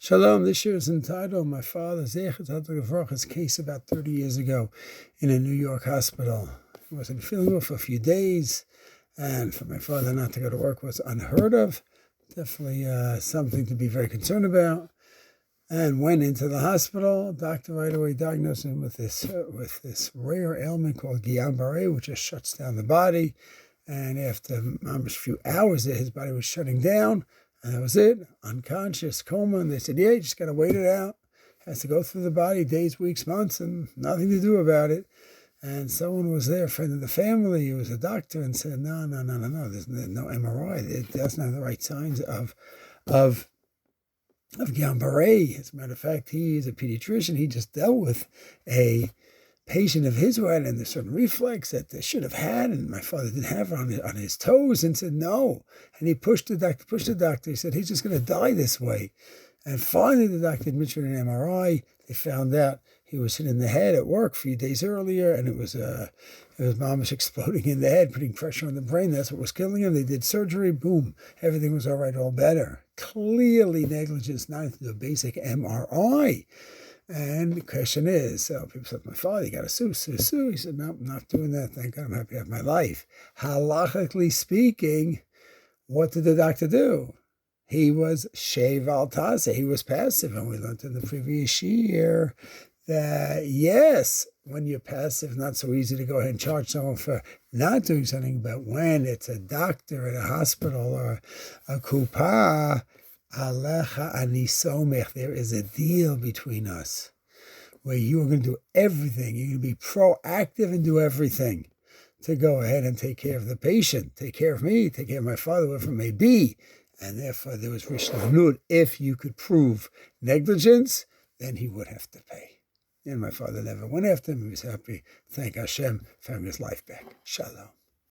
Shalom, this year is entitled My Father Zecher Tzaddik Levracha's case about 30 years ago in a New York hospital. He wasn't feeling well for a few days, and for my father not to go to work was unheard of. Definitely something to be very concerned about. And went into the hospital. Doctor right away diagnosed him with this rare ailment called guillain barre, which just shuts down the body. And after a few hours there, his body was shutting down. And that was it, unconscious, coma. And they said, yeah, you just got to wait it out. Has to go through the body, days, weeks, months, and nothing to do about it. And someone was there, a friend of the family, who was a doctor, and said, no, there's no MRI. It doesn't have the right signs of guillain barre. As a matter of fact, he is a pediatrician. He just dealt with a patient of his who had a certain reflex that they should have had, and my father didn't have it on his toes, and said no. And he pushed the doctor. He said, he's just going to die this way. And finally, the doctor administered an MRI. They found out he was hit in the head at work a few days earlier, and it was mamish exploding in the head, putting pressure on the brain. That's what was killing him. They did surgery. Boom. Everything was all right, all better. Clearly negligence, not to do a basic MRI. And the question is, so people said, my father, you got to sue. He said, no, I'm not doing that. Thank God I'm happy to have my life. Halachically speaking, what did the doctor do? He was shev al tase. He was passive. And we learned in the previous year that, yes, when you're passive, not so easy to go ahead and charge someone for not doing something. But when it's a doctor at a hospital or a kupah, Halacha ani somech, there is a deal between us where you are going to do everything. You're going to be proactive and do everything to go ahead and take care of the patient, take care of me, take care of my father, whatever it may be. And therefore there was rishlanut. If you could prove negligence, then he would have to pay. And my father never went after him. He was happy. Thank Hashem, found his life back. Shalom.